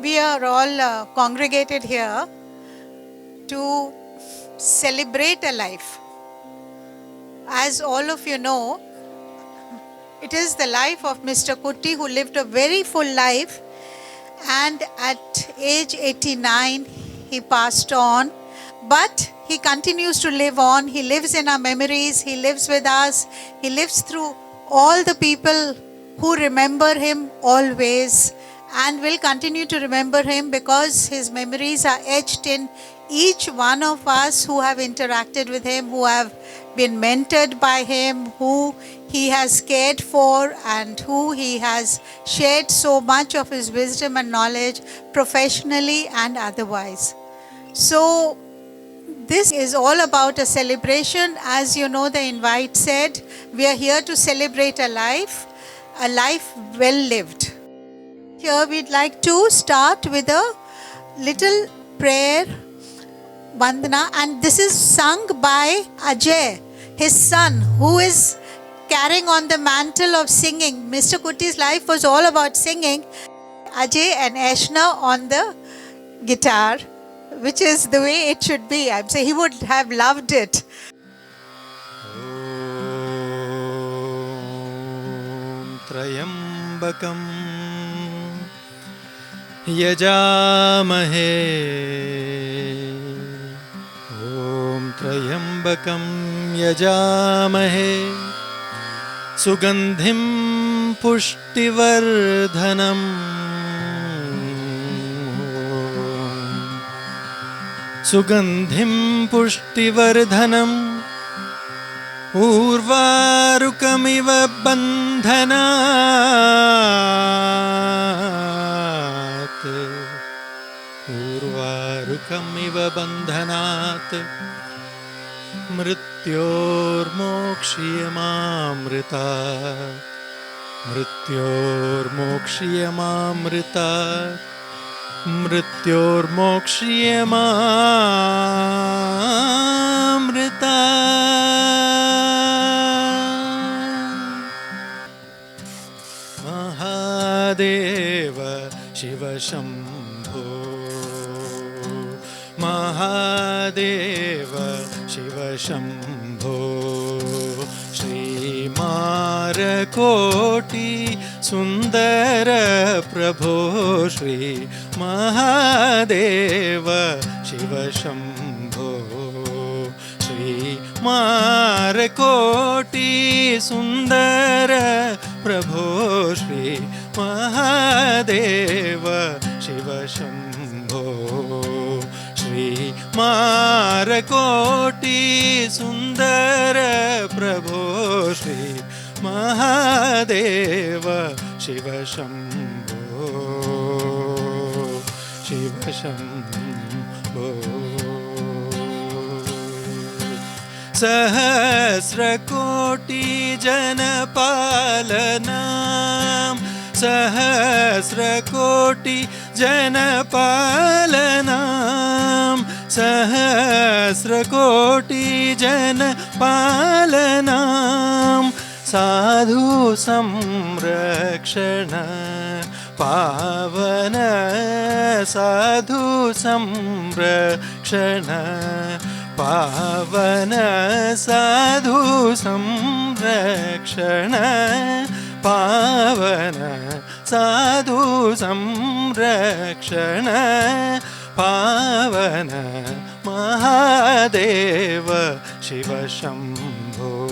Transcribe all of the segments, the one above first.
We are all congregated here to celebrate a life. As all of you know, it is the life of Mr. Kutty, who lived a very full life, and at age 89 he passed on, but he continues to live on. He lives in our memories, he lives with us, he lives through all the people who remember him always and will continue to remember him, because his memories are etched in each one of us who have interacted with him, who have been mentored by him, who he has cared for, and who he has shared so much of his wisdom and knowledge professionally and otherwise. So this is all about a celebration. As you know, the invite said, we are here to celebrate a life well lived. Here we'd like to start with a little prayer, Vandana, and this is sung by Ajay, his son, who is carrying on the mantle of singing. Mr. Kutty's life was all about singing. Ajay and Ashna on the guitar, which is the way it should be. I'm saying he would have loved it. Trayambakam yajamahe Om Trayambakam yajamahe Sugandhim pushtivardhanam Sugandhim pushtivardhanam Urvarukamiv bandhanat Urvarukamiv bandhanat Mrityormokshiyamamritat Mrityormokshiyamamritat Mrityormokshiyamamritat Mahadeva Shiva Shambho Mahadeva Shiva Shambho Shri Marakoti Sundara Prabho Shri Mahadeva Shiva Shambho Shri Marakoti Sundara Prabho Shri Mahadeva Shiva Shambho Shri Marakoti Sundara Prabho Shri Mahadeva Shiva Shambho Shiva Shambho Sahasrakoti Janapalanam Sahasrakoti Janapalanam Sahasrakoti Janapalanam Sadhu Samrakshana Pavana Sadhu Samrakshana Pavana Sadhu Samrakshana Pavana Sadhu Samrakshana Pavana Mahadeva Shiva Shambho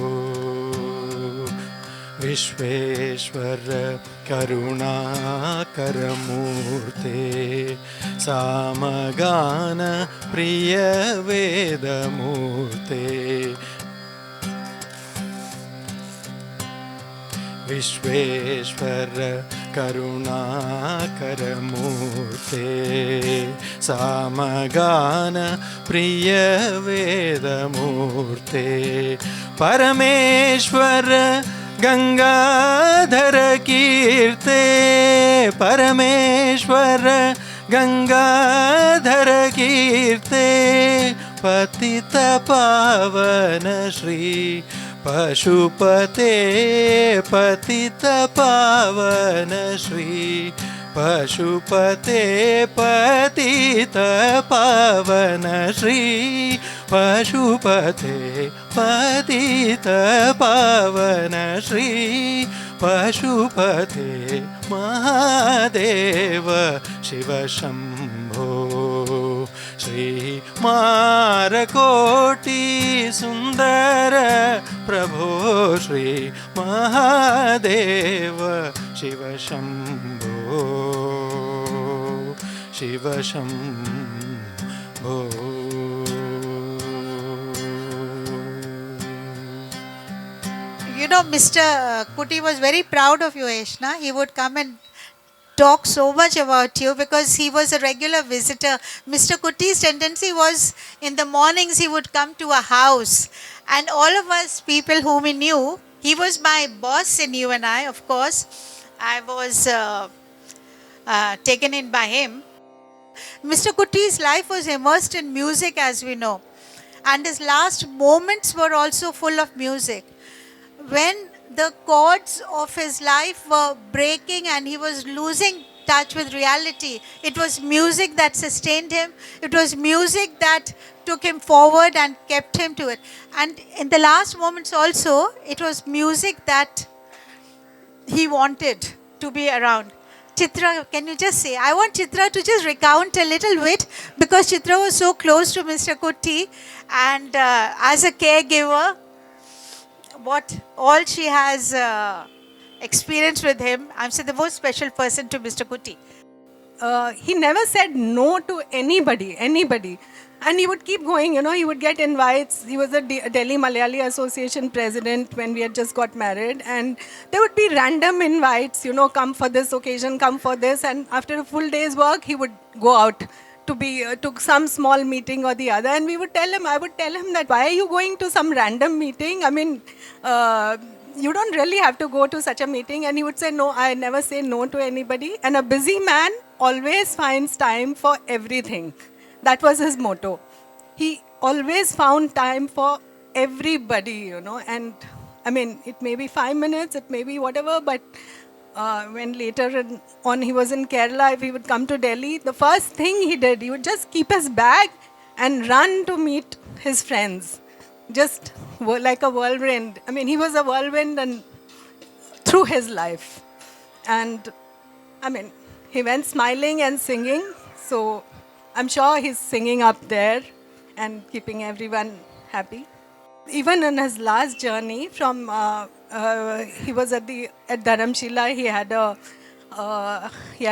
Vishveshwara Karunakaramurte Samagana Priya Vedamurte Vishveshwara Karunakaramurte Samagana Priya Vedamurte Parameshwara Gangadhara Kirte Parameshwara Gangadhara Kirte Patita Pavana Shri Pashupate Patita Pavana Shri पशुपते पतित पावन श्री पशुपते पतित पावन श्री पशुपते महादेव शिव शंभो श्री मारकोटि सुंदर प्रभो Shri Mahadev Shiv Shambho Shiv Shambho. You know, Mr. Kuti was very proud of you, Eshna. He would come and talk so much about you because he was a regular visitor. Mr. Kuti's tendency was in the mornings he would come to a house, and all of us people whom he knew, he was my boss in UNI, of course. I was taken in by him. Mr. Kuti's life was immersed in music, as we know, and his last moments were also full of music. When the chords of his life were breaking and he was losing touch with reality, it was music that sustained him. It was music that took him forward and kept him to it. And in the last moments also, it was music that he wanted to be around. Chitra, can you just say? I want Chitra to just recount a little bit because Chitra was so close to Mr. Kuti, and as a caregiver, what all she has experienced with him, I'm saying the most special person to Mr. Kuti. He never said no to anybody. And he would keep going, he would get invites. He was a Delhi Malayali Association president when we had just got married. And there would be random invites, come for this occasion, come for this. And after a full day's work, he would go out to some small meeting or the other. And I would tell him that, why are you going to some random meeting? I mean, you don't really have to go to such a meeting. And he would say, no, I never say no to anybody. And a busy man always finds time for everything. That was his motto. He always found time for everybody, And I mean, it may be 5 minutes, it may be whatever, but when later on he was in Kerala, if he would come to Delhi, the first thing he did, he would just keep his bag and run to meet his friends. Just like a whirlwind. I mean, he was a whirlwind and through his life. And I mean, he went smiling and singing. So I'm sure he's singing up there and keeping everyone happy. Even in his last journey from, he was at Dharamshila, he had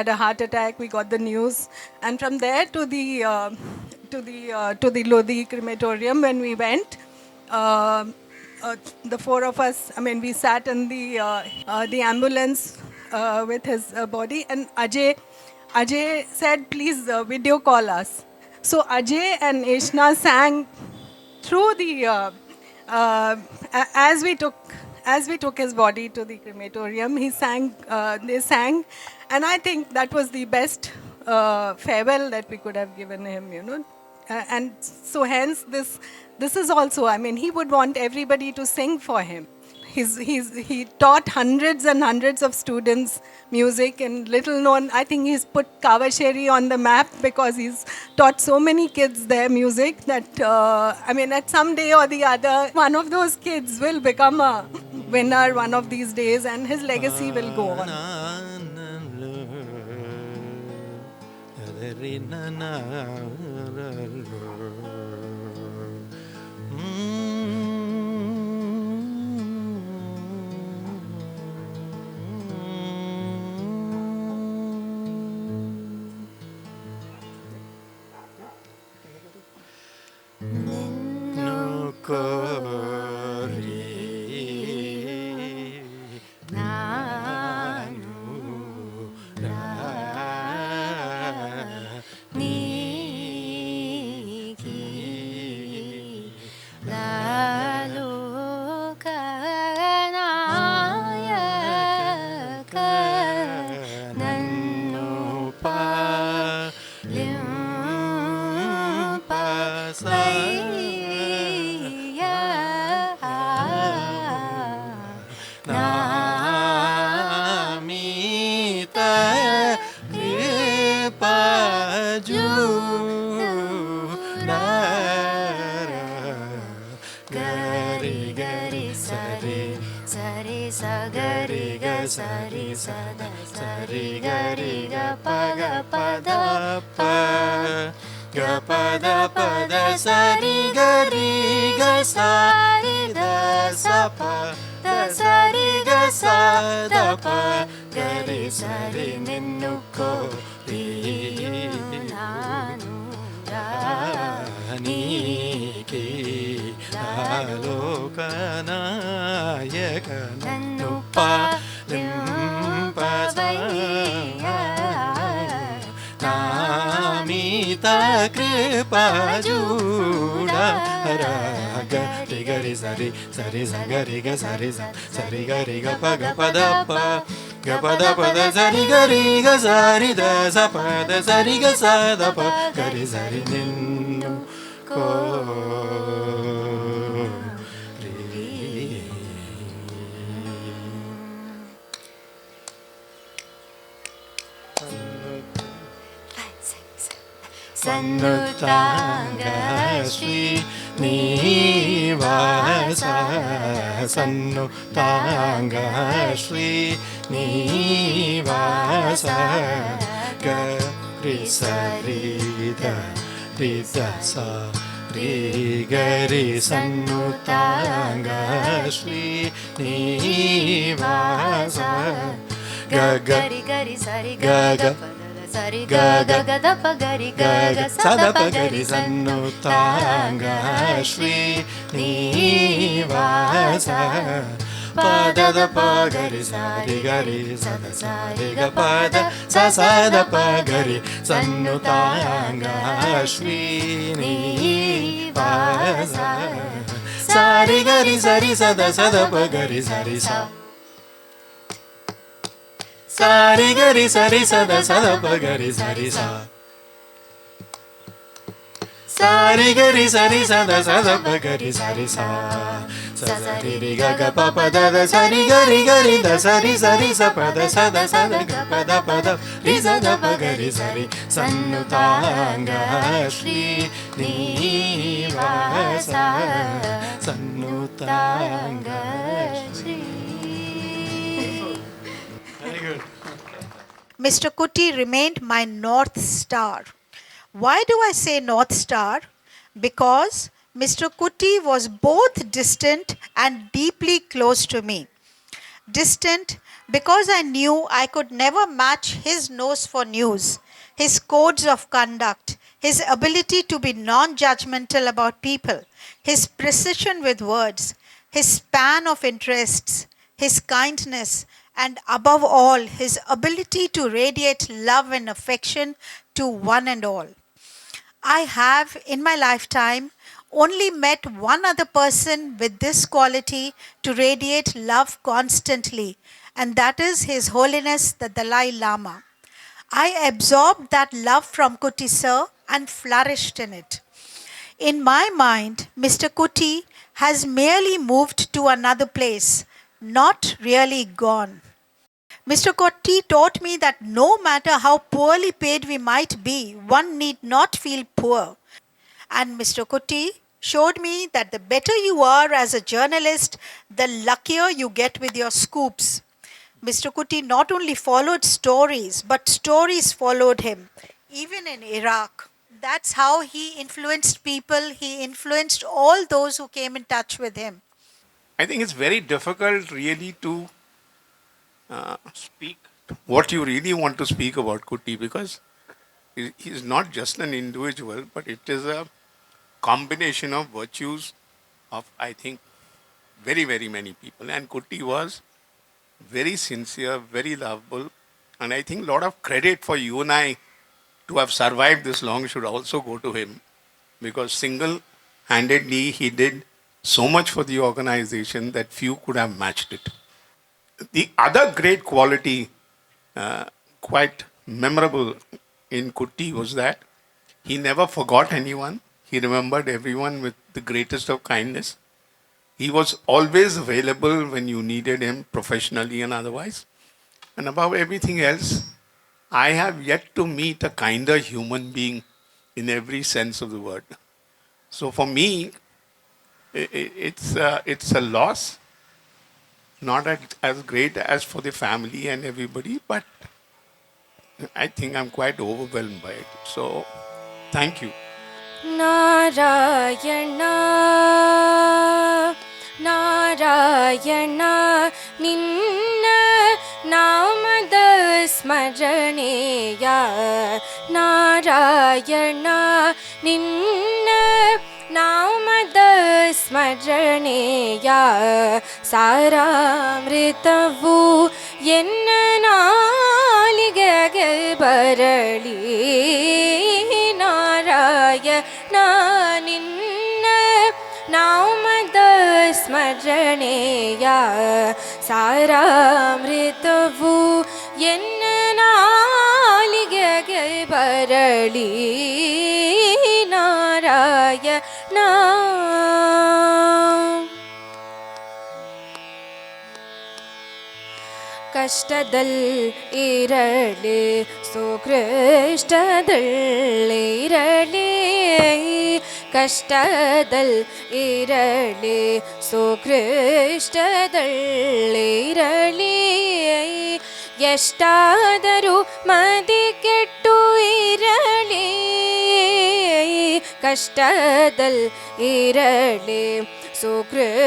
a heart attack, we got the news. And from there to the Lodi crematorium when we went, the four of us, I mean, we sat in the ambulance with his body, and Ajay said, please video call us. So Ajay and Eshna sang through the, as we took his body to the crematorium, they sang, and I think that was the best farewell that we could have given him, and so hence this is also, I mean, he would want everybody to sing for him. He taught hundreds and hundreds of students music, and little known, I think he's put Kavasheri on the map because he's taught so many kids their music that, I mean, at some day or the other, one of those kids will become a winner one of these days, and his legacy will go on. gari gari sari sari sa gari ga sari sa da sari gari ga pa ga pa da pa ga pa da sari gari ga sari da sa pa da sari ga sa da pa gari sari ninnu kori nanu నీకి ఆలోకనాయక నన్ను పాలింపవయ్యా నామీత కృపజూడ గరి గరి సరి సరి సగరి గ సరి సరి గరి గ పగ పద ప గ పద పద సరి గరి గ సరి ద స పద సరి గ స ద ప గరి సరి నిన్ను Sannutanga Shri Nivasa Sannutanga Shri Nivasa Gari Sarida Rida Sa Ri Gari Sannutanga Shri Nivasa Gari gari sari ga ga pa sari ga ga ga da pa gari ga ga sa da pa gari Sannutanga Shri Nivasa Pada da pa gari sari gari sa da sari ga pada sa sa da pa gari Sannutanga Shri Nivasa Sari gari sari sa da pa gari sari sa Sari gari sari sa da pa gari sari sa Sari gari sari sa da pa gari sari sa sa sari ri ga ga pa pa da da sari gari gari da sari sari sa pa da sa da ga pa da ri sa da pa gari sari Sannutanga Shri Nivasa Sannutanga Shri. Very good. Mr. Kuti remained my North Star. Why do I say North Star? Because Mr. Kuti was both distant and deeply close to me. Distant because I knew I could never match his nose for news, his codes of conduct, his ability to be non-judgmental about people, his precision with words, his span of interests, his kindness, and above all, his ability to radiate love and affection to one and all. I have, in my lifetime, only met one other person with this quality to radiate love constantly, and that is His Holiness the Dalai Lama. I absorbed that love from Kuti Sir and flourished in it. In my mind, Mr. Kuti has merely moved to another place, not really gone. Mr. Kuti taught me that no matter how poorly paid we might be, one need not feel poor. And Mr. Kuti showed me that the better you are as a journalist, the luckier you get with your scoops. Mr. Kuti not only followed stories, but stories followed him, even in Iraq. That's how he influenced people. He influenced all those who came in touch with him. I think it's very difficult really to speak what you really want to speak about Kuti, because he's not just an individual, but it is a combination of virtues of, I think, very, very many people. And Kuti was very sincere, very lovable. And I think a lot of credit for you and I to have survived this long should also go to him, because single-handedly he did so much for the organization that few could have matched it. The other great quality, quite memorable in Kuti, was that he never forgot anyone. He remembered everyone with the greatest of kindness. He was always available when you needed him, professionally and otherwise. And above everything else, I have yet to meet a kinder human being in every sense of the word. So for me, it's a loss, not as great as for the family and everybody, but I think I'm quite overwhelmed by it. So thank you. Narayana Narayana ನಿನ್ನ ನಾಮದ ಸ್ಮರಣೆಯ ನಾರಾಯಣ ನಿನ್ನ ನಾಮದ ಸ್ಮರಣೆಯ ಸಾರಾಮೃತವು ಎನ್ನ ನಾಲಿಗೆಗೆ ಬರಲಿ ನಾರಾಯಣ ನಿನ್ನ ನಾಮದ ಸ್ಮರಣೆಯ ಸಾರಾಮೃತವು ಎನ್ನ ನಾಲಿಗೆಗೆ ಬರಲಿ ನಾರಾಯಣ ಕಷ್ಟದಲ್ಲಿರಲಿ ಸುಕೃಷ್ಟದಲ್ಲಿರಲಿ ಕಷ್ಟದಲ್ಲಿರಲಿ ಸುಕೃಷ್ಟದಲ್ಲಿರಲಿ ಎಷ್ಟಾದರೂ ಮದಿ ಕೆಟ್ಟು ಇರಲಿ ಕಷ್ಟದಲ್ಲಿರಲಿ ಸುಕೃಷ್ಟದಲ್ಲಿರಲಿ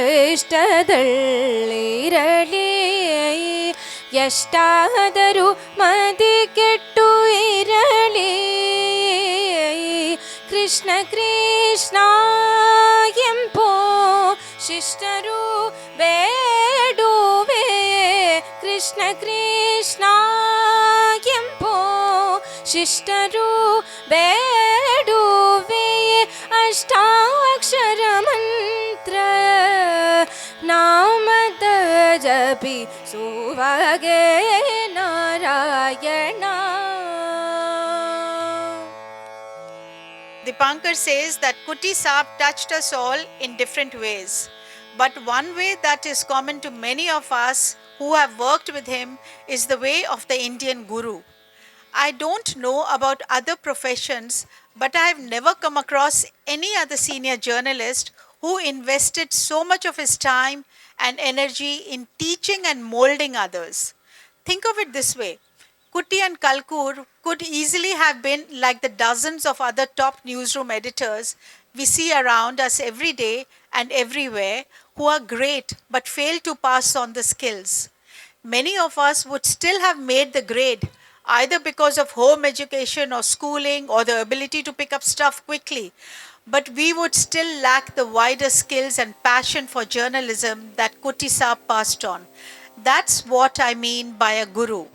ಎಷ್ಟಾದರೂ ಮದಿ ಕೆಟ್ಟು ಇರಲಿ ಕೃಷ್ಣ ಕೃಷ್ಣ ಎಂಬೋ ಶಿಷ್ಟರು ಬೇಡುವೆ ಕೃಷ್ಣ ಕೃಷ್ಣ ಎಂಬೋ ಶಿಷ್ಟರು ಬೇಡುವೆ ಅಷ್ಟಾಕ್ಷರ ಮಂತ್ರ ನಾಮದ ಜಪಿಸುವಗೆ Narayana. Dipankar says that Kuti Saab touched us all in different ways. But one way that is common to many of us who have worked with him is the way of the Indian Guru. I don't know about other professions, but I have never come across any other senior journalist who invested so much of his time and energy in teaching and molding others. Think of it this way. Kuti and Kalkur could easily have been like the dozens of other top newsroom editors we see around us every day and everywhere who are great but fail to pass on the skills. Many of us would still have made the grade either because of home education or schooling or the ability to pick up stuff quickly, but we would still lack the wider skills and passion for journalism that Kuti Saab passed on. That's what I mean by a guru.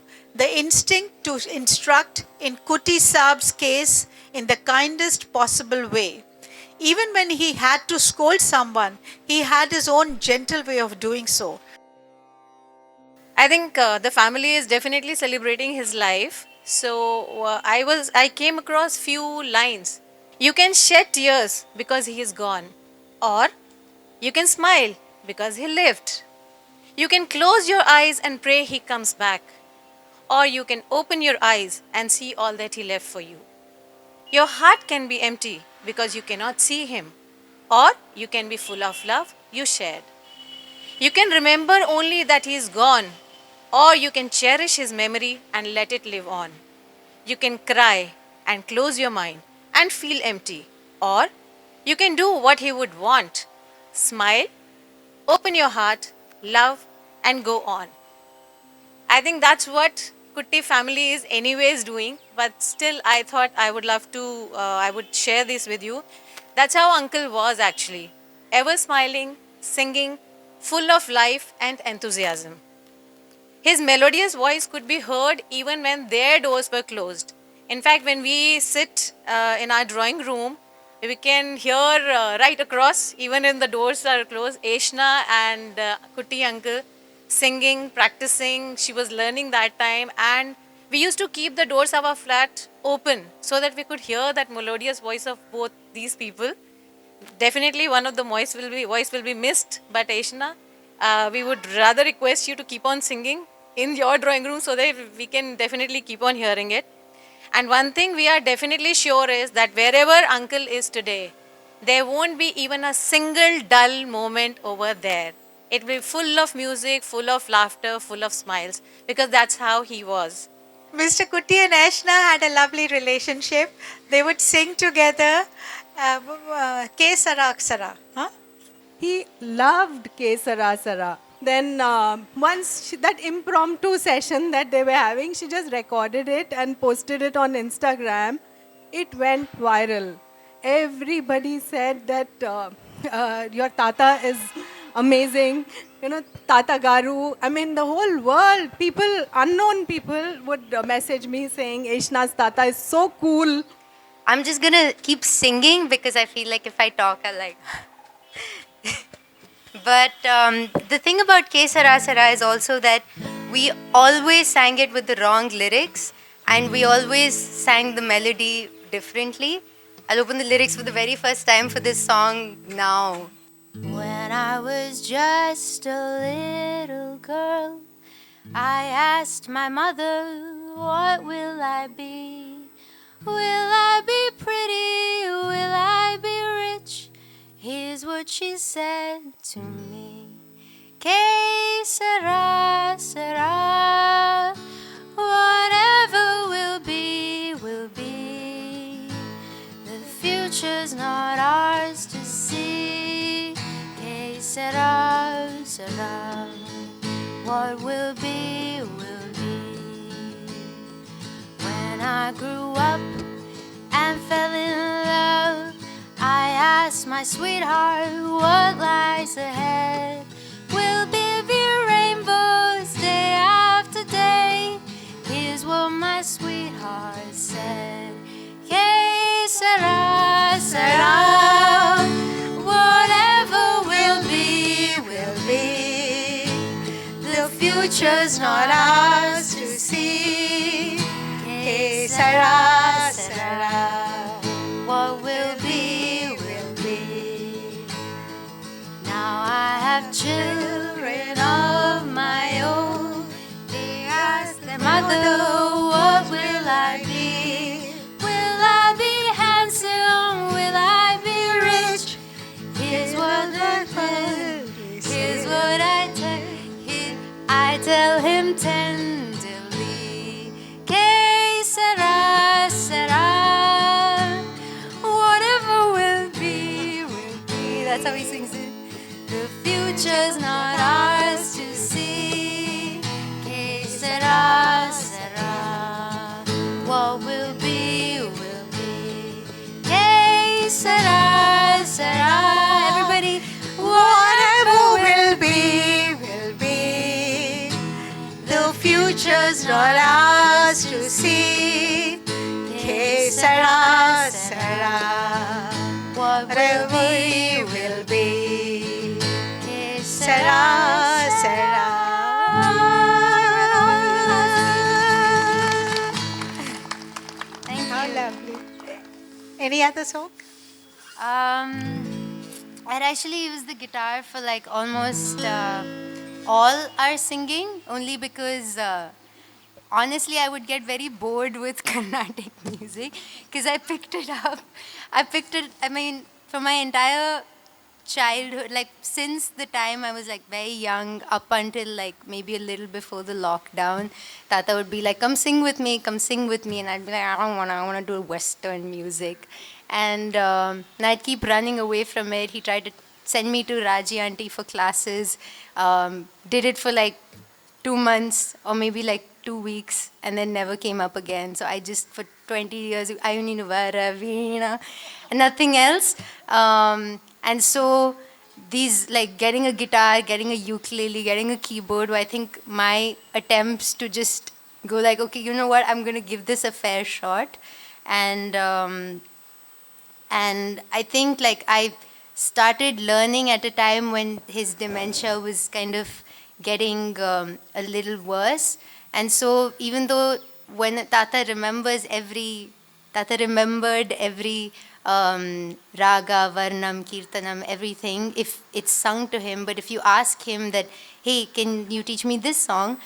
The instinct to instruct, in Kuti Saab's case, in the kindest possible way. Even when he had to scold someone, he had his own gentle way of doing so. I think the family is definitely celebrating his life. So I came across few lines. You can shed tears because he is gone, or you can smile because he lived. You can close your eyes and pray he comes back, or you can open your eyes and see all that he left for you. Your heart can be empty because you cannot see him, or you can be full of love you shared. You can remember only that he is gone, or you can cherish his memory and let it live on. You can cry and close your mind and feel empty, or you can do what he would want. Smile, open your heart, love, and go on. I think that's what Kutti family is anyways doing, but still I thought I would love to, I would share this with you. That's how uncle was actually. Ever smiling, singing, full of life and enthusiasm. His melodious voice could be heard even when their doors were closed. In fact, when we sit in our drawing room, we can hear right across, even when the doors are closed, Eshna and Kutti uncle singing, practicing. She was learning that time, and we used to keep the doors of our flat open so that we could hear that melodious voice of both these people. Definitely one of the voice will be missed, but Eshna, we would rather request you to keep on singing in your drawing room so that we can definitely keep on hearing it. And one thing we are definitely sure is that wherever uncle is today, there won't be even a single dull moment over there. It will be full of music, full of laughter, full of smiles, because that's how he was. Mr. Kutti and Ashna had a lovely relationship. They would sing together. Ke Sara Aksara. Huh? He loved K Sara Sara. Then once that impromptu session that they were having, she just recorded it and posted it on Instagram. It went viral. Everybody said that your Tata is amazing. You know, Tata Garu. I mean, the whole world, people, unknown people would message me saying, Ashna's Tata is so cool. I'm just gonna keep singing because I feel like if I talk, I'll like. But the thing about Ke Sara Sara is also that we always sang it with the wrong lyrics and we always sang the melody differently. I'll open the lyrics for the very first time for this song now. When I was just a little girl, I asked my mother, what will I be? Will I be pretty? Will I be rich? Here's what she said to me. Que sera, sera. Whatever will be, will be. The future's not ours to see. Que sera, sera. What will be, will be. When I grew up and fell in love, I asked my sweetheart what lies ahead. Will be rainbows day after day. Here's what my sweetheart said. Que sera, sera. Whatever will be, will be. The future's not ours to see. Que sera, sera. What will be, will be. Now I have children of my own. They ask their mother, what will I be? Will I be handsome? Will I be rich? Here's what I tell. Here's what I tell. I tell him tenderly. Que sera, sera. Whatever will be, will be. That's how he sings it. The future's not ours to see. Que sera, sera. What will be, will be. Que sera, sera. Everybody, Whatever will be, will be. The future's not ours to see. Que sera, sera. what Whatever will be, will be. que Sera, sera. Thank How you. lovely. Any other song? I'd actually used the guitar for like almost all our singing, only because honestly I would get very bored with Carnatic music because I picked it up. I mean, for my entire childhood, like since the time I was like very young up until like maybe a little before the lockdown, Tata would be like, come sing with me, come sing with me. And I'd be like, I want to do Western music. And I'd keep running away from it. He tried to send me to Raji Auntie for classes. Did it for like 2 months or maybe like 2 weeks and then never came up again. So I just, for 20 years, I only knew Veena and nothing else. And so these, like getting a guitar, getting a ukulele, getting a keyboard, I think my attempts to just go like, okay, you know what, I'm going to give this a fair shot. And I think like I started learning at a time when his dementia was kind of getting a little worse. And so even though when Tata remembered every raga, varnam, kirtanam, everything, if it's sung to him, but if you ask him that hey, can you teach me this song?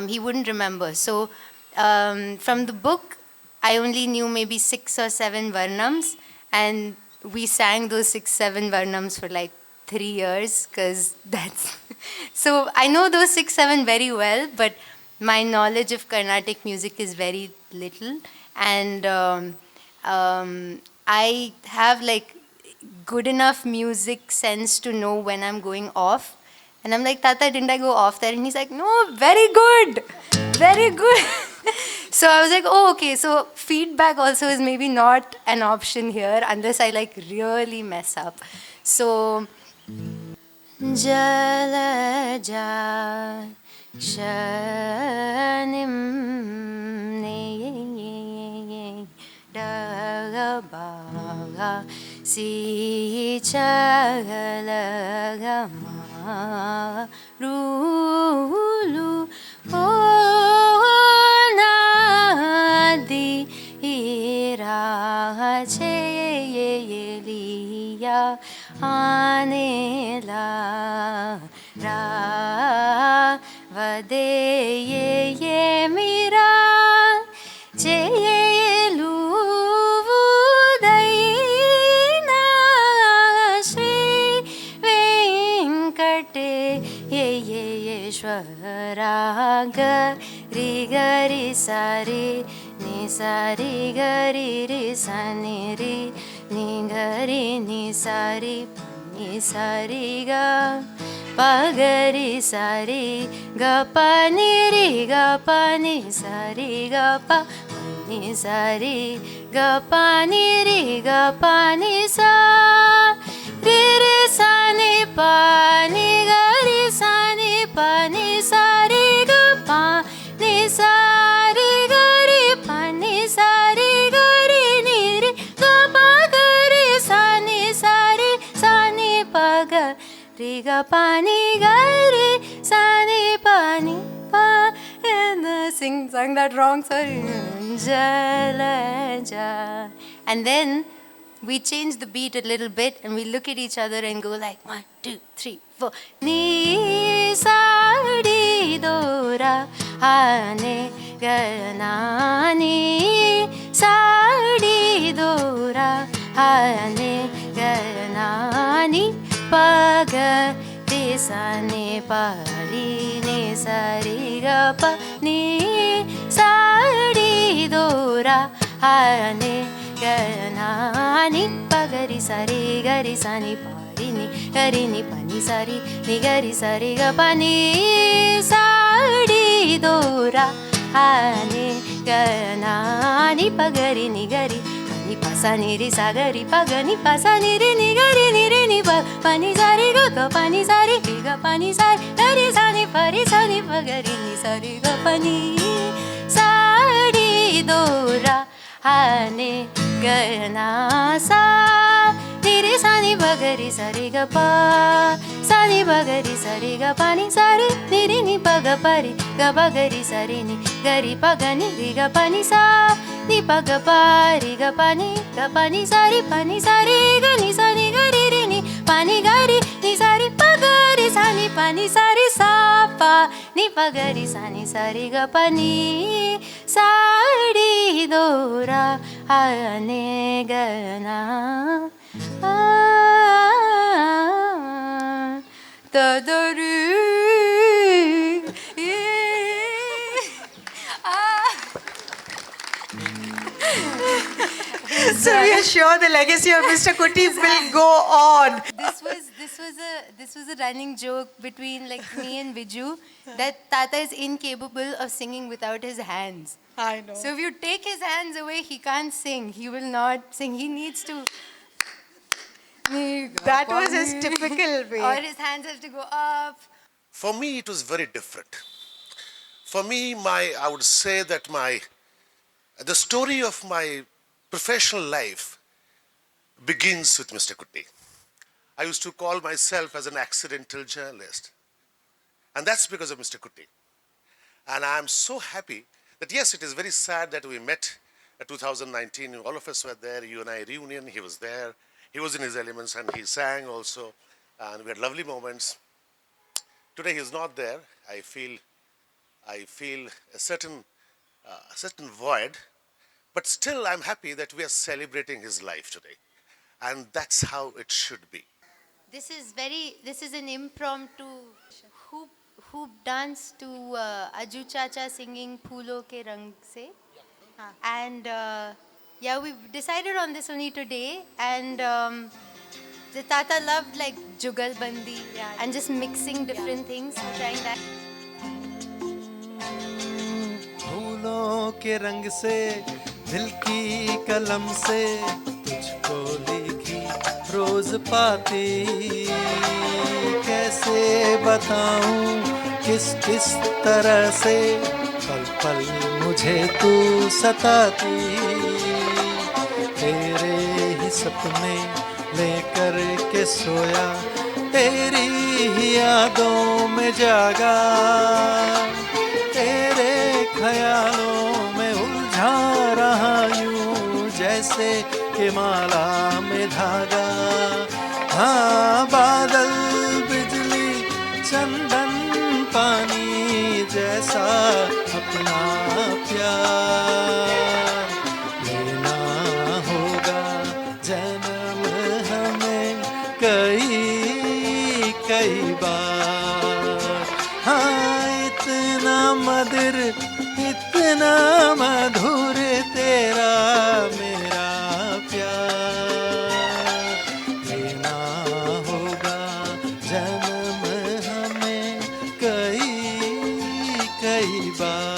He wouldn't remember. So from the book, I only knew maybe 6 or 7 varnams, and we sang those 6, 7 varnams for like 3 years, because that's so I know those 6, 7 very well, but my knowledge of Carnatic music is very little, and I have like good enough music sense to know when I'm going off. And I'm like, Tata, didn't I go off there? And he's like, no, very good, very good. So I was like, oh, okay. So feedback also is maybe not an option here unless I like really mess up. So, Jalaja Shanim Ne Dagabaga Si Chagalagama Rulu Onadi Ira Cheyelia Anela Ra Vadeye Mira Cheyelu Vudaina Shri Venkate Yeshwara Gari Gari Sari Ni Sari Gari Ri Sani Ri Ni Gari Ni Sari Ni Sari Ga Pagari Sari Ga Pa Ni Ri Ga Pa Ni Sari Ga Pa Ni Sari Ga Pa Ni Ri Ga Pa Ni Sa Ri Ri Sa Ni Pa Ni Ga Ri Sa Ni Pa Ni Sari Ga Pa Ni Sari Ga Ri Pa Ni Sari Ga Ri Ni Ri Ga Pa Ga Ri Sa Ni Sari Sa Ni Pa Ga Ri Ga Pa Ni Ga Ri Sa Ni Pa Ni Pa. And sang that wrong, sorry. Jalaja. And then we change the beat a little bit and we look at each other and go like 1, 2, 3, 4. Ni sa di do ra ha ne ga na ni sa di do ra ha ne ga na ni pa ga re sa ne pa ri ne sa ri ga pa ni sa di do ra ha ne Ganani pagari sari gari sani pari ni gari ni pani sari ni gari sari ga pani sari dora ane ganani pagari ni gari pani pasani ri sagari pagani pasani ri ni pa pani sari ga pani sari ga pani sari gari sani pari sani pagari ni sari ga pani sari dora ane gana sa ni re sa ni bagari sari ga pa sa ni bagari sari ga pa ni sari ni ri ni pa ga pari ga bagari sari ni gari pa ga ni ri ga pa ni sa ni pa ga pa ri ga pa ni sari ga ni sa ni ga ri ni pa ni ga ri ni sari pa ga ri sa ni pa ni sari sa pa ni pa ga ri sa ni sari ga pa ni sari do ra ane gana da da ru So we are sure the legacy of Mr. Kutty will go on. This was a running joke between like me and Viju that Tata is incapable of singing without his hands. I know. So if you take his hands away, he can't sing. He will not sing. He needs to. That was his typical way. Or his hands have to go up. For me, it was very different. For me, I would say that the story of my professional life begins with Mr. Kutty. I used to call myself as an accidental journalist. And that's because of Mr. Kutty. And I'm so happy that, yes, it is very sad that we met at 2019. All of us were there, you and I reunion. He was there. He was in his elements and he sang also. And we had lovely moments. Today he's not there. I feel a certain void, but still I'm happy that we are celebrating his life today, and that's how it should be. This is an impromptu hoop dance to Aju Chacha singing Phoolon Ke Rang Se. And yeah, we decided on this only today. And the Tata loved like Jugalbandi and just mixing different things, trying that. फूलों के रंग से दिल की कलम से तुझको लिखी रोज पाती कैसे बताऊं किस किस तरह से पल पल मुझे तू सताती तेरे ही सपने लेकर के सोया तेरी ही यादों में जागा तेरे ख्यालों में उलझा रहा यूं जैसे कि माला में धागा हाँ बादल बिजली चंदन पानी जैसा अपना प्यार लेना होगा जन्म हमें कई कई बार हाँ इतना मधुर इतना मधुर तेरा मेरा प्यार लेना होगा जन्म हमें कई कई बार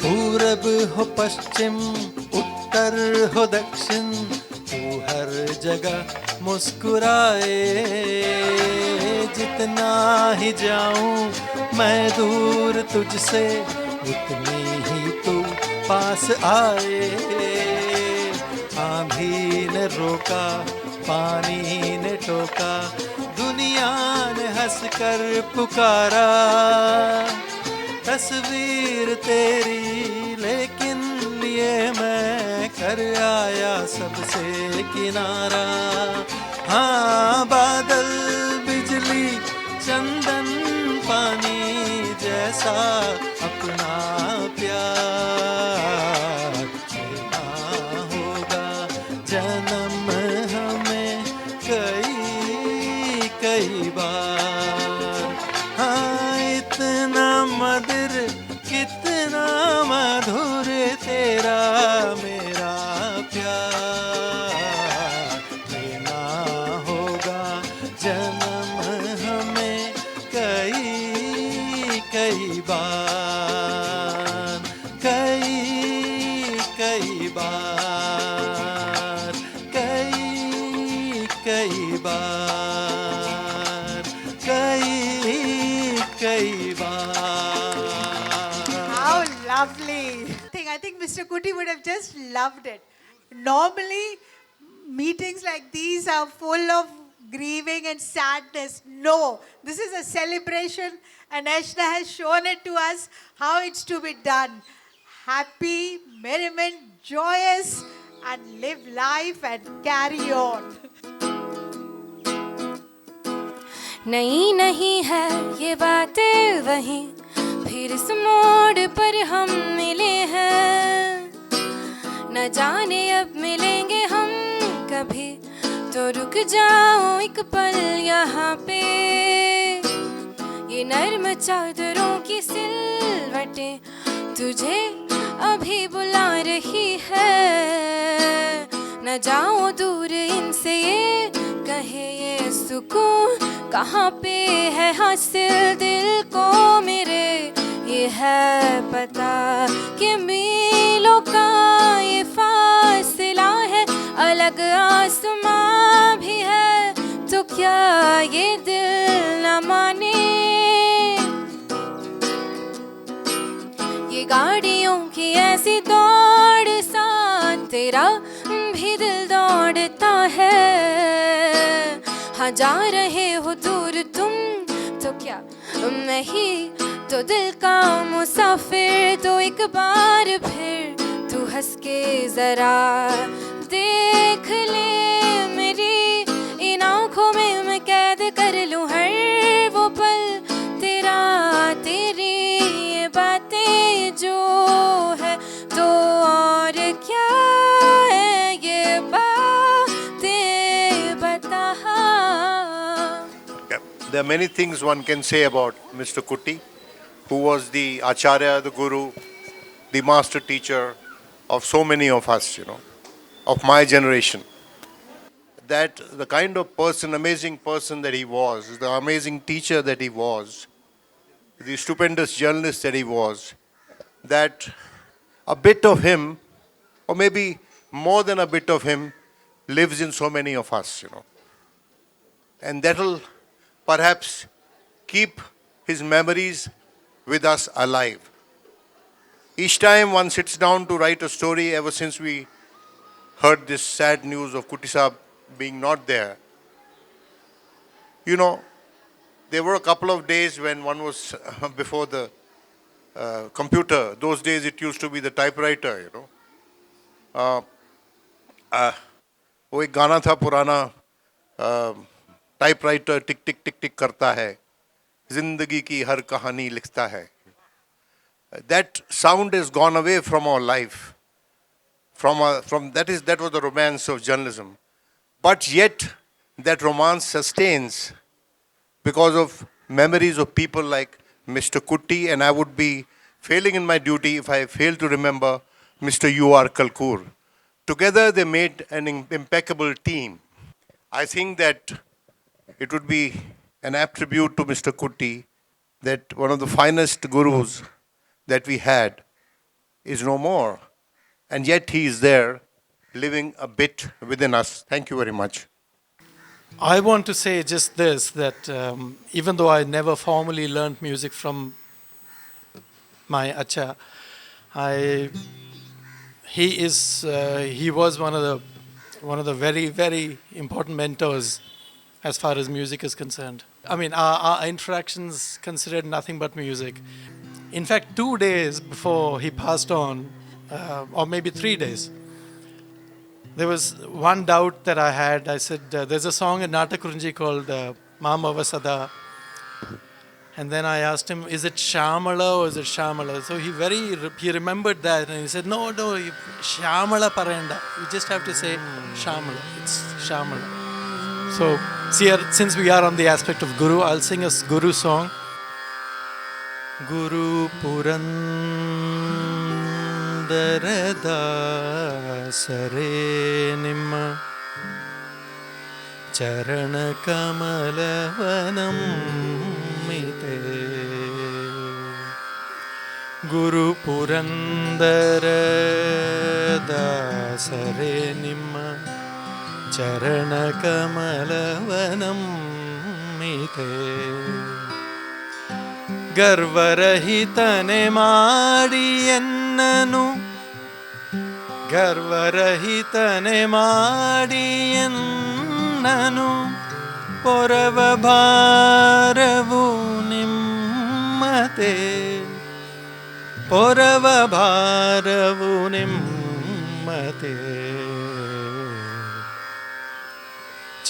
पूरब हो पश्चिम उत्तर हो दक्षिण तू हर जगह मुस्कुराए जितना ही जाऊं मैं दूर तुझसे उतनी ही तू पास आए आंधी ने रोका पानी ने टोका दुनिया ने हंसकर पुकारा तस्वीर तेरी लेकिन लिए मैं कर आया सबसे किनारा हाँ बादल बिजली चंदन पानी जैसा अपना प्यार लेना होगा जन्म हमें कई कई बार हाँ इतना मधुर कितना मधुर तेरा मेरा प्यार लेना होगा जन्म हमें कई कई बार कई कई बार कई कई बार कई बार How lovely. I think Mr. Kuti would have just loved it. Normally, meetings like these are full of grieving and sadness. No, this is a celebration, and Ashna has shown it to us how it's to be done. Happy, merriment, joyous, and live life and carry on. नहीं नहीं है ये बातें वही फिर इस मोड़ पर हम मिले हैं न जाने अब मिलेंगे हम कभी तो रुक जाओ एक पल यहाँ पे ये नर्म चादरों की सिलवटें तुझे अभी बुला रही है न जाओ दूर इनसे ये कहे ये सुकून कहाँ पे है हासिल दिल को मेरे ये है पता कि मीलों का ये फासला है अलग आसमां भी है तो क्या ये दिल न माने ये गाड़ियों की ऐसी दौड़ साथ तेरा भी दिल दौड़ता है। हाँ जा रहे हो दूर तुम तो क्या मैं ही तो दिल का मुसाफिर। तो एक बार फिर तू हंस के जरा देख ले मेरी इन आँखों में मैं कैद कर लूँ हर वो पल तेरा। तेरी ये बातें जो है तो और क्या है ये बातें बता। There are many things one can say about Mr. Kutty, who was the Acharya, the Guru, the master teacher of so many of us, of my generation. That the kind of person, amazing person that he was, the amazing teacher that he was, the stupendous journalist that he was, that a bit of him, or maybe more than a bit of him, lives in so many of us, And that'll perhaps keep his memories with us alive. Each time one sits down to write a story, ever since we heard this sad news of Kutty Saab being not there, there were a couple of days when one was before the computer. Those days it used to be the typewriter, वो एक गाना था पुराना, typewriter टिक टिक टिक टिक करता है, जिंदगी की हर कहानी लिखता है. That sound has gone away from our life. That was the romance of journalism. But yet that romance sustains because of memories of people like Mr. Kutty, and I would be failing in my duty if I fail to remember Mr. U.R. Kalkur. Together they made an impeccable team. I think that it would be an apt tribute to Mr. Kutty that one of the finest gurus that we had is no more. And yet he is there, living a bit within us. Thank you very much. I want to say just this, that even though I never formally learned music from my Acha, he was one of the very, very important mentors as far as music is concerned. I mean, our interactions considered nothing but music. In fact, 2 days before he passed on, or maybe 3 days, there was one doubt that I had. I said, there's a song in Natakurunji called Mamava Sada. And then I asked him, is it Shamala or is it Shamala? So he remembered that and he said, no, Shamala Parenda. You just have to say Shamala. It's Shamala. So, since we are on the aspect of Guru, I'll sing a Guru song. Guru Purandarada Sare Nimma Charana Kamalavanam Mite Guru Purandarada Sare Nimma Charana Kamalavanam Mite ಗರ್ವರಹಿತನೆ ಮಾಡಿ ಎನ್ನನು ಗರ್ವರಹಿತನೆ ಮಾಡಿ ಎನ್ನನು ಪೊರವ ಭಾರವು ನಿಮ್ಮತೆ ಪೊರವ ಭಾರವು ನಿಮ್ಮತೆ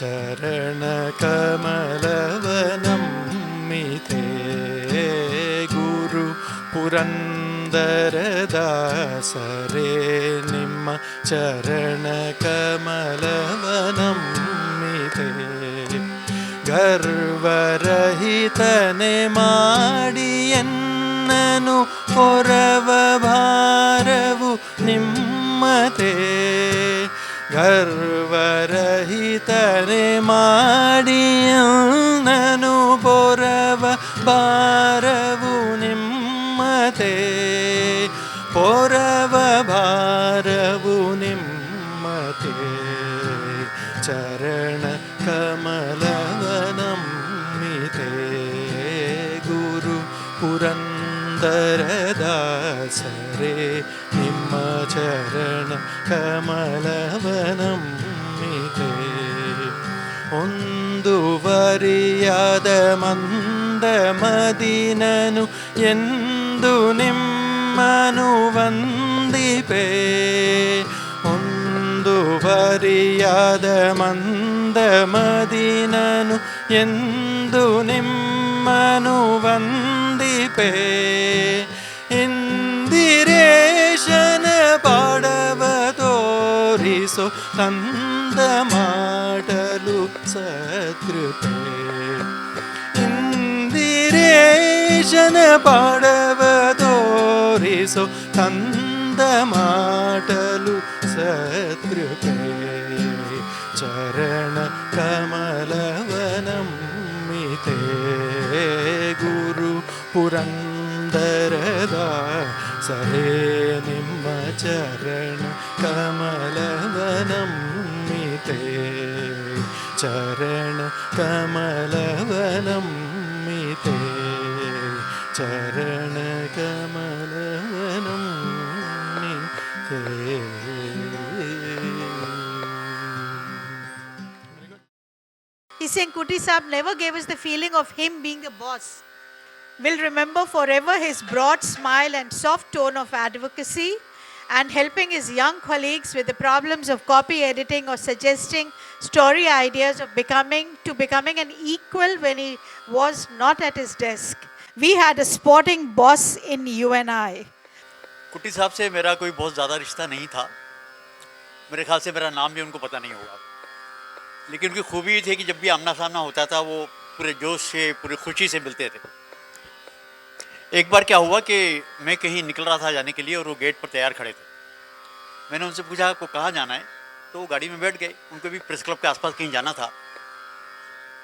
ಚರಣ ಕಮಲವನಂ ಮಿತೆ ಗುರು ಪುರಂದರದಾಸರೇ ನಿಮ್ಮ ಚರಣ ಕಮಲವನಂ ಮಿತೆ ಗರ್ವರಹಿತನೆ ಮಾಡಿ ಎನ್ನನು ಪೊರವ ಭಾರವು ನಿಮ್ಮತೆ ಗರ್ವರಹಿತನೆ ಮಾಡಿ ಎನ್ನನು ಪೊರವ ಭಾರವು ನಿಮ್ಮತೆ ಪೊರವ ಭಾರವು ನಿಮ್ಮತೆ ಚರಣ ಕಮಲವನಂ ಮಿತೆ ಗುರು ಪುರಂದರದಾಸರೇ ನಿಮ್ಮ ಚರಣ ಕಮಲವನಮ್ಮಿತೆ ಒಂದುವರಿಯಾದ ಮಂದ ಮದಿನನು ಎಂದು ನಿಮ್ಮನು ವಂದಿಪೆ ಒಂದುವರಿಯಾದ ಮಂದ ಮದಿನನು ಎಂದು ನಿಮ್ಮನು ವಂದಿಪೆ ಇಂದಿರೇಶನ ಪಾಡವ ತೋರಿಸೋ ತಂದ ಮಾಡಲು ಸತ್ಕೃಪೆ ಇಂದಿರೇಶನ ಪಾಡವ ತೋರಿಸೋ ತಂದ ಮಾಡಲು ಸತ್ಕೃಪೆ ಚರಣ ಕಮಲವನಮ್ಮಿತೆ ಗುರು ಪುರಂದರದ ಸರೇ ನಿಮ್ಮ ಚರಣ ಕಮಲವನಮ್ಮಿತೆ ಚರಣ ಕಮಲವನಮ್ಮಿತೆ ಚರಣ ಕಮಲವನಮ್ಮಿತೆ He's saying Kuti Saab never gave us the feeling of him being the boss. We'll remember forever his broad smile and soft tone of advocacy and helping his young colleagues with the problems of copy editing or suggesting story ideas of becoming an equal when he was not at his desk. We had a sporting boss in UNI. कुट्टी साहब से मेरा कोई बहुत ज़्यादा रिश्ता नहीं था मेरे ख्याल से मेरा नाम भी उनको पता नहीं होगा लेकिन उनकी खूबी ये थी कि जब भी आमना सामना होता था वो पूरे जोश से पूरी खुशी से मिलते थे एक बार क्या हुआ कि मैं कहीं निकल रहा था जाने के लिए और वो गेट पर तैयार खड़े थे मैंने उनसे पूछा आपको कहाँ जाना है तो वो गाड़ी में बैठ गए उनको भी प्रेस क्लब के आसपास कहीं जाना था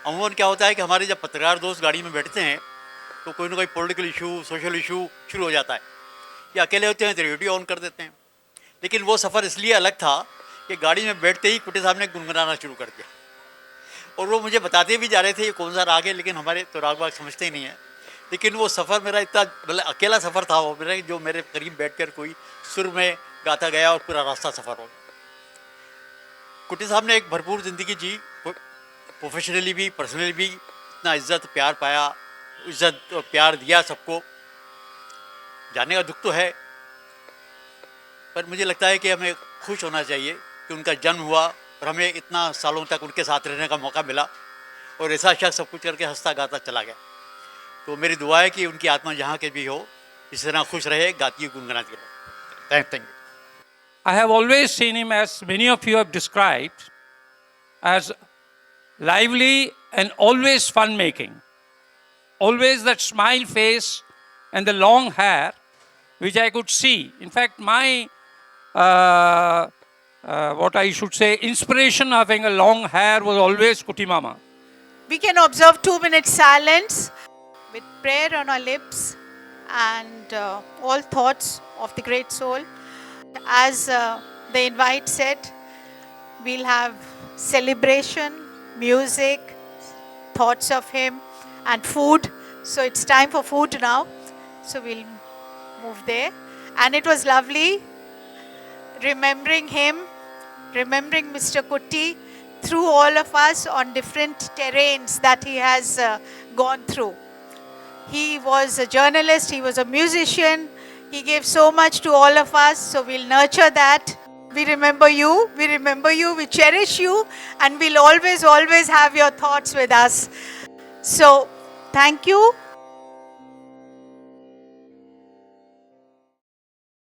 अमूमन क्या होता है कि हमारे जब पत्रकार दोस्त गाड़ी में बैठते हैं तो कोई ना कोई पॉलिटिकल इशू सोशल इशू शुरू हो जाता है या अकेले होते हैं तो रेडियो ऑन कर देते हैं लेकिन वो सफ़र इसलिए अलग था कि गाड़ी में बैठते ही कुट्टी साहब ने गुनगुनाना शुरू कर दिया और वो मुझे बताते भी जा रहे थे ये कौन सा राग है लेकिन हमारे तो राग वाग समझते ही नहीं है लेकिन वो सफ़र मेरा इतना मतलब अकेला सफ़र था वो मेरा जो मेरे करीब बैठकर कोई सुर में गाता गया और पूरा रास्ता सफ़र हो कुट्टी साहब ने एक भरपूर ज़िंदगी जी प्रोफेशनली भी पर्सनली भी इतना इज़्ज़त प्यार पाया इज़्ज़त और प्यार दिया सबको जाने का दुख तो है पर मुझे लगता है कि हमें खुश होना चाहिए कि उनका जन्म हुआ और हमें इतना सालों तक उनके साथ रहने का मौका मिला और ऐसा शख्स सब कुछ करके हंसता गाता चला गया तो मेरी दुआ है कि उनकी आत्मा जहाँ के भी हो इस तरह खुश रहे गाती गुनगुनाती रहे thank you I have always seen him, as many of you have described, as lively and always fun-making. Always that smile face and the long hair, which I could see. In fact, my, what I should say, inspiration of having a long hair was always Kuti Mama. We can observe 2 minutes silence with prayer on our lips and all thoughts of the great soul. As the invite said, we'll have celebration, music, thoughts of him and food. So it's time for food now. So we'll move there. And it was lovely remembering him, remembering Mr. Kutti through all of us on different terrains that he has gone through. He was a journalist, he was a musician, he gave so much to all of us, so we'll nurture that. We remember you, we cherish you, and we'll always have your thoughts with us. So, thank you.